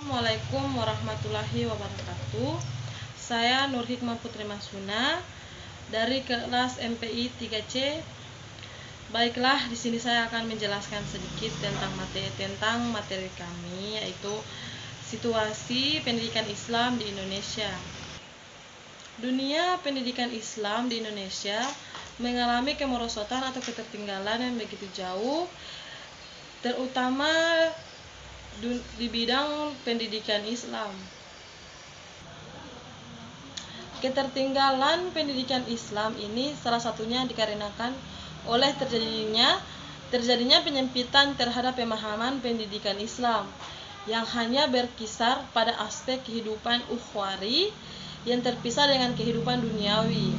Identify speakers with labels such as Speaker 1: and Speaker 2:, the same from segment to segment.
Speaker 1: Assalamualaikum warahmatullahi wabarakatuh. Saya Nur Hikmah Putri Masuna dari kelas MPI 3C. Baiklah, di sini saya akan menjelaskan sedikit tentang materi kami, yaitu situasi pendidikan Islam di Indonesia. Dunia pendidikan Islam di Indonesia mengalami kemerosotan atau ketertinggalan yang begitu jauh, terutama di bidang pendidikan Islam. Ketertinggalan pendidikan Islam ini salah satunya dikarenakan oleh terjadinya penyempitan terhadap pemahaman pendidikan Islam yang hanya berkisar pada aspek kehidupan ukhwari yang terpisah dengan kehidupan duniawi,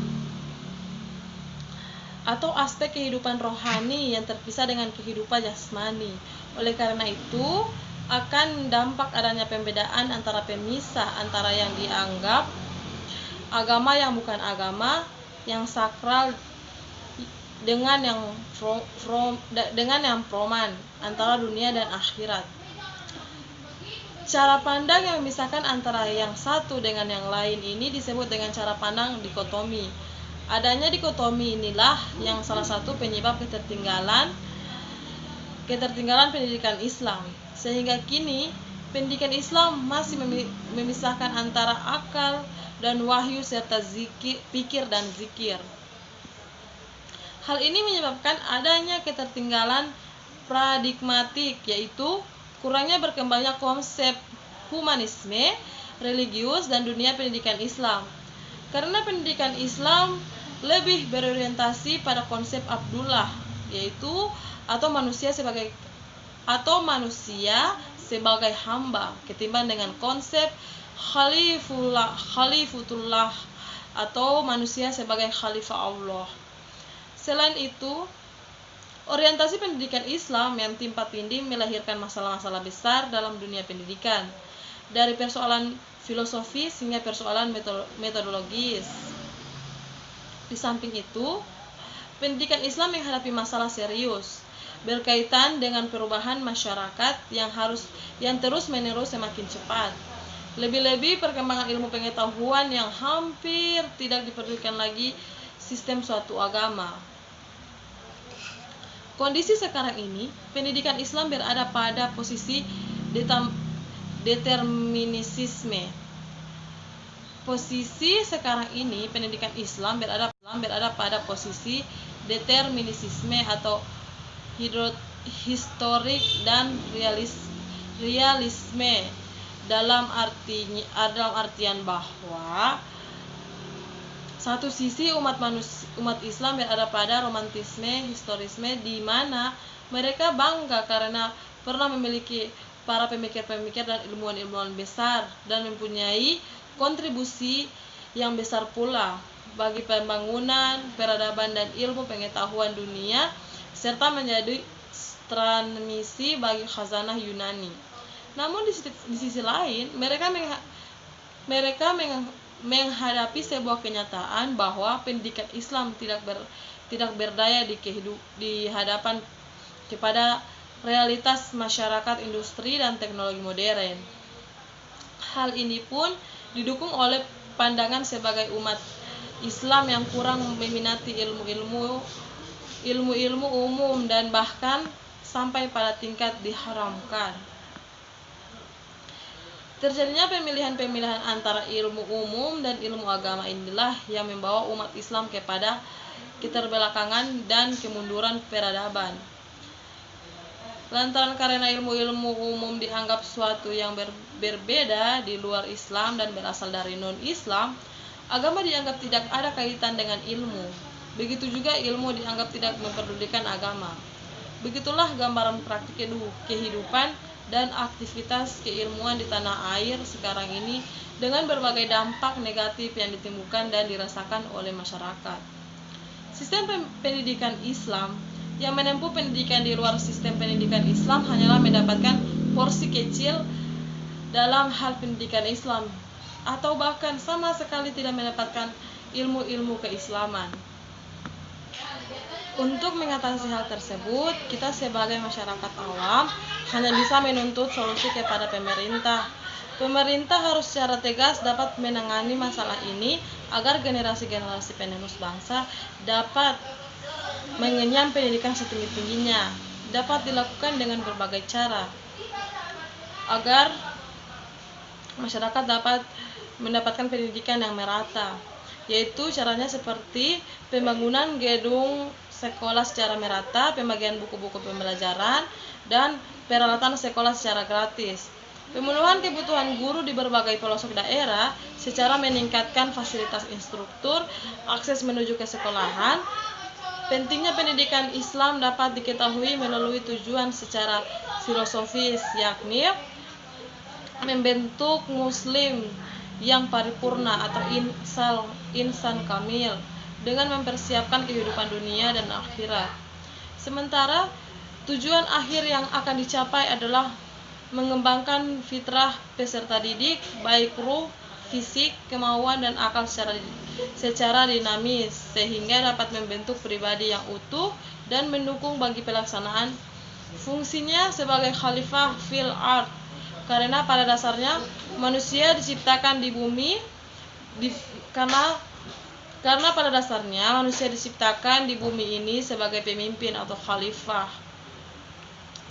Speaker 1: atau aspek kehidupan rohani yang terpisah dengan kehidupan jasmani. Oleh karena itu, akan dampak adanya pembedaan antara pemisah antara yang dianggap agama yang bukan agama, yang sakral dengan yang proman, antara dunia dan akhirat. Cara pandang yang memisahkan antara yang satu dengan yang lain ini disebut dengan cara pandang dikotomi. Adanya dikotomi inilah yang salah satu penyebab ketertinggalan pendidikan Islam, sehingga kini pendidikan Islam masih memisahkan antara akal dan wahyu serta pikir dan zikir. Hal ini menyebabkan adanya ketertinggalan paradigmatik, yaitu kurangnya berkembangnya konsep humanisme, religius, dan dunia pendidikan Islam. Karena pendidikan Islam lebih berorientasi pada konsep Abdullah, yaitu atau manusia sebagai hamba, ketimbang dengan konsep Khalifatullah atau manusia sebagai khalifah Allah. Selain itu, orientasi pendidikan Islam yang timpa tindih melahirkan masalah-masalah besar dalam dunia pendidikan, dari persoalan filosofis hingga persoalan metodologis. Di samping itu, pendidikan Islam menghadapi masalah serius berkaitan dengan perubahan masyarakat yang terus-menerus semakin cepat. Lebih-lebih perkembangan ilmu pengetahuan yang hampir tidak diperlukan lagi sistem suatu agama. Kondisi sekarang ini, pendidikan Islam berada pada posisi determinisme. Posisi sekarang ini, pendidikan Islam berada pada posisi determinisme atau historik dan realisme, dalam artian bahwa satu sisi umat Islam berada pada romantisme, historisme, di mana mereka bangga karena pernah memiliki para pemikir-pemikir dan ilmuwan-ilmuwan besar dan mempunyai kontribusi yang besar pula bagi pembangunan, peradaban, dan ilmu pengetahuan dunia, serta menjadi transmisi bagi khazanah Yunani. Namun di sisi lain, mereka menghadapi sebuah kenyataan bahwa pendidikan Islam tidak berdaya di hadapan kepada realitas masyarakat industri dan teknologi modern. Hal ini pun didukung oleh pandangan sebagai umat Islam yang kurang meminati ilmu-ilmu umum dan bahkan sampai pada tingkat diharamkan. Terjadinya pemilihan-pemilihan antara ilmu umum dan ilmu agama inilah yang membawa umat Islam kepada keterbelakangan dan kemunduran peradaban. Lantaran karena ilmu-ilmu umum dianggap suatu yang berbeda di luar Islam dan berasal dari non-Islam, agama dianggap tidak ada kaitan dengan ilmu. Begitu juga ilmu dianggap tidak memperdulikan agama. Begitulah gambaran praktik kehidupan dan aktivitas keilmuan di tanah air sekarang ini, dengan berbagai dampak negatif yang ditimbulkan dan dirasakan oleh masyarakat. Sistem pendidikan Islam yang menempuh pendidikan di luar sistem pendidikan Islam hanyalah mendapatkan porsi kecil dalam hal pendidikan Islam, atau bahkan sama sekali tidak mendapatkan ilmu-ilmu keislaman. Untuk mengatasi hal tersebut, kita sebagai masyarakat awam hanya bisa menuntut solusi kepada pemerintah Pemerintah harus secara tegas dapat menangani masalah ini agar generasi-generasi penerus bangsa dapat mengenyam pendidikan setinggi-tingginya. Dapat dilakukan dengan berbagai cara agar masyarakat dapat mendapatkan pendidikan yang merata, yaitu caranya seperti pembangunan gedung sekolah secara merata, pembagian buku-buku pembelajaran, dan peralatan sekolah secara gratis. Pemenuhan kebutuhan guru di berbagai pelosok daerah secara meningkatkan fasilitas instruktur, akses menuju ke sekolahan. Pentingnya pendidikan Islam dapat diketahui melalui tujuan secara filosofis, yakni membentuk muslim yang paripurna atau insan kamil dengan mempersiapkan kehidupan dunia dan akhirat. Sementara tujuan akhir yang akan dicapai adalah mengembangkan fitrah peserta didik, baik ruh, fisik, kemauan, dan akal secara dinamis, sehingga dapat membentuk pribadi yang utuh dan mendukung bagi pelaksanaan fungsinya sebagai khalifah fil ard. Karena pada dasarnya manusia diciptakan di bumi karena pada dasarnya manusia diciptakan di bumi ini sebagai pemimpin atau khalifah.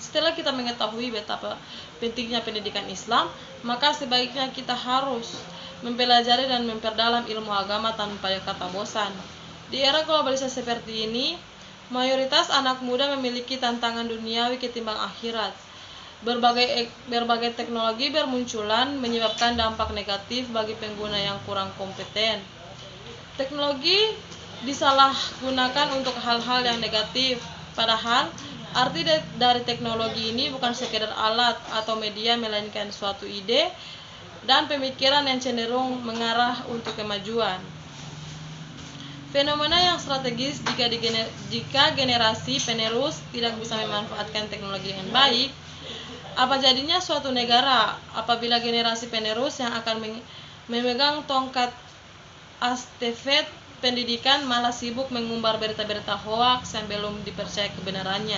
Speaker 1: Setelah kita mengetahui betapa pentingnya pendidikan Islam, maka sebaiknya kita harus mempelajari dan memperdalam ilmu agama tanpa kata bosan. Di era globalisasi seperti ini, mayoritas anak muda memiliki tantangan duniawi ketimbang akhirat. Berbagai teknologi bermunculan menyebabkan dampak negatif bagi pengguna yang kurang kompeten. Teknologi disalahgunakan untuk hal-hal yang negatif, padahal arti dari teknologi ini bukan sekedar alat atau media, melainkan suatu ide dan pemikiran yang cenderung mengarah untuk kemajuan. Fenomena yang strategis jika generasi penerus tidak bisa memanfaatkan teknologi dengan baik. Apa jadinya suatu negara apabila generasi penerus yang akan memegang tongkat estafet pendidikan malah sibuk mengumbar berita-berita hoaks yang belum dipercaya kebenarannya?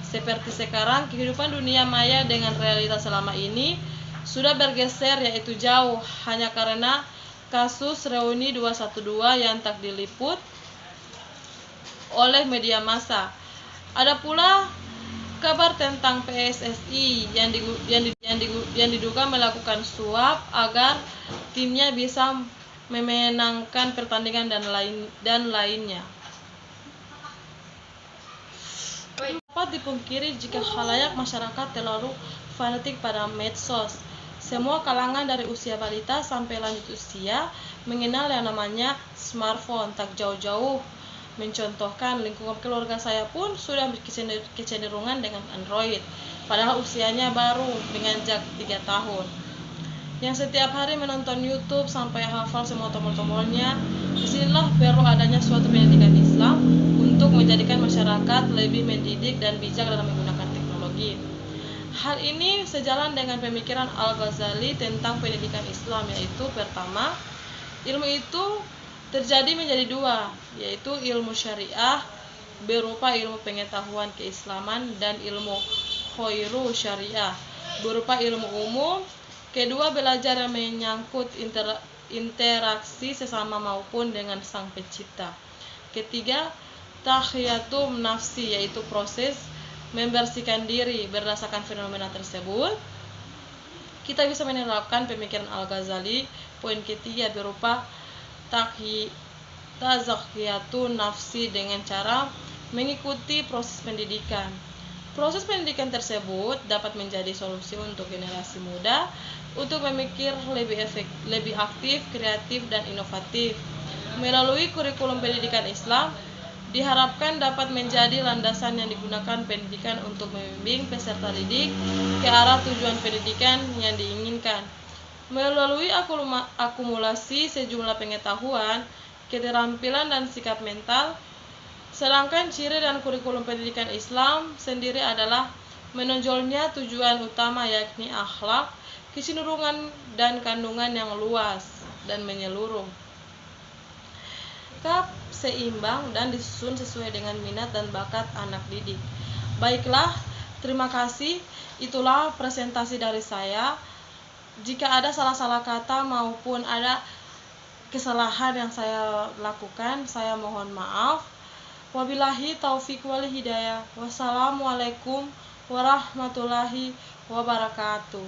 Speaker 1: Seperti sekarang, kehidupan dunia maya dengan realitas selama ini sudah bergeser, yaitu jauh, hanya karena kasus reuni 212 yang tak diliput oleh media massa. Ada pula kabar tentang PSSI yang diduga melakukan suap agar timnya bisa memenangkan pertandingan dan lainnya. Dapat dipungkiri jika khalayak masyarakat terlalu fanatik pada medsos. Semua kalangan dari usia balita sampai lanjut usia mengenal yang namanya smartphone. Tak jauh-jauh mencontohkan lingkungan keluarga saya pun sudah kecenderungan dengan Android, padahal usianya baru menginjak 3 tahun. Yang setiap hari menonton YouTube sampai hafal semua tombol-tombolnya. Disinilah perlu adanya suatu pendidikan Islam untuk menjadikan masyarakat lebih mendidik dan bijak dalam menggunakan teknologi. Hal ini sejalan dengan pemikiran Al-Ghazali tentang pendidikan Islam, yaitu pertama, ilmu itu terjadi menjadi dua, yaitu ilmu syariah berupa ilmu pengetahuan keislaman dan ilmu khairu syariah berupa ilmu umum. Kedua, belajar yang menyangkut interaksi sesama maupun dengan Sang Pencipta. Ketiga, tahiyatum nafsi, yaitu proses membersihkan diri berdasarkan fenomena tersebut. Kita bisa menerapkan pemikiran Al-Ghazali poin ketiga berupa tazkiyatun nafsi dengan cara mengikuti proses pendidikan. Proses pendidikan tersebut dapat menjadi solusi untuk generasi muda untuk memikir lebih aktif, kreatif, dan inovatif. Melalui kurikulum pendidikan Islam, diharapkan dapat menjadi landasan yang digunakan pendidikan untuk membimbing peserta didik ke arah tujuan pendidikan yang diinginkan. Melalui akumulasi sejumlah pengetahuan, keterampilan, dan sikap mental. Sedangkan ciri dan kurikulum pendidikan Islam sendiri adalah menonjolnya tujuan utama, yakni akhlak, kecenderungan, dan kandungan yang luas dan menyeluruh, seimbang, dan disusun sesuai dengan minat dan bakat anak didik. Baiklah, terima kasih. Itulah presentasi dari saya. Jika ada salah-salah kata maupun ada kesalahan yang saya lakukan, saya mohon maaf. Wabillahi taufik wal hidayah. Wassalamualaikum warahmatullahi wabarakatuh.